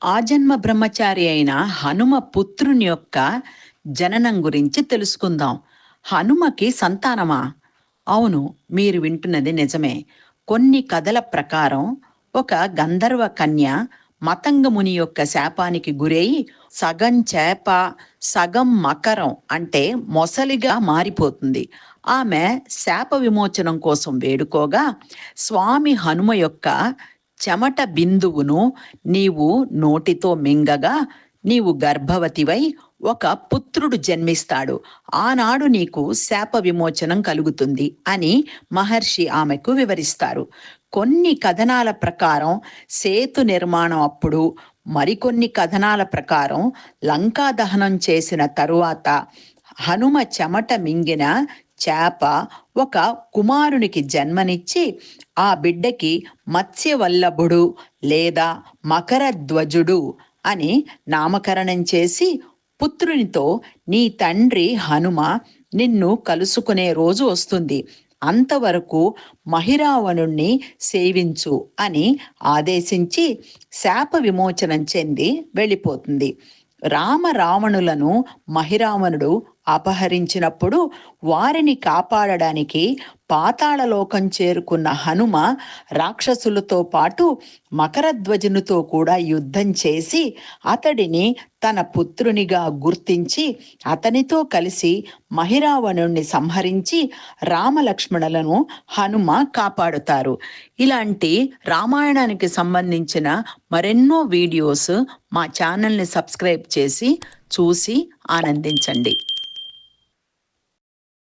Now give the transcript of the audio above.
ఆజన్మ బ్రహ్మచారి అయిన హనుమ పుత్రుని యొక్క జననం గురించి తెలుసుకుందాం. హనుమకి సంతానమా? అవును, మీరు వింటున్నది నిజమే. కొన్ని కథల ప్రకారం ఒక గంధర్వ కన్య మతంగముని యొక్క శాపానికి గురై సగం చేప సగం మకరం అంటే మొసలిగా మారిపోతుంది. ఆమె శాప విమోచనం కోసం వేడుకోగా స్వామి హనుమ యొక్క చెమట బిందువును నీవు నోటితో మింగగా నీవు గర్భవతివై ఒక పుత్రుడు జన్మిస్తాడు. ఆనాడు నీకు శాప విమోచనం కలుగుతుంది అని మహర్షి ఆమెకు వివరిస్తారు. కొన్ని కథనాల ప్రకారం సేతు నిర్మాణం అప్పుడు, మరికొన్ని కథనాల ప్రకారం లంకా దహనం చేసిన తరువాత హనుమ చెమట మింగిన చేప ఒక కుమారునికి జన్మనిచ్చి ఆ బిడ్డకి మత్స్యవల్లభుడు లేదా మకరధ్వజుడు అని నామకరణం చేసి పుత్రునితో నీ తండ్రి హనుమ నిన్ను కలుసుకునే రోజు వస్తుంది, అంతవరకు మహిరావణుణ్ణి సేవించు అని ఆదేశించి శాప విమోచనం చెంది వెళ్ళిపోతుంది. రావణులను మహిరావణుడు అపహరించినప్పుడు వారిని కాపాడడానికి పాతాళలోకం చేరుకున్న హనుమ రాక్షసులతో పాటు మకరధ్వజునితో కూడా యుద్ధం చేసి అతడిని తన పుత్రునిగా గుర్తించి అతనితో కలిసి మహిరావణుణ్ణి సంహరించి రామలక్ష్మణులను హనుమ కాపాడుతారు. ఇలాంటి రామాయణానికి సంబంధించిన మరెన్నో వీడియోస్ మా ఛానల్ని సబ్స్క్రైబ్ చేసి చూసి ఆనందించండి.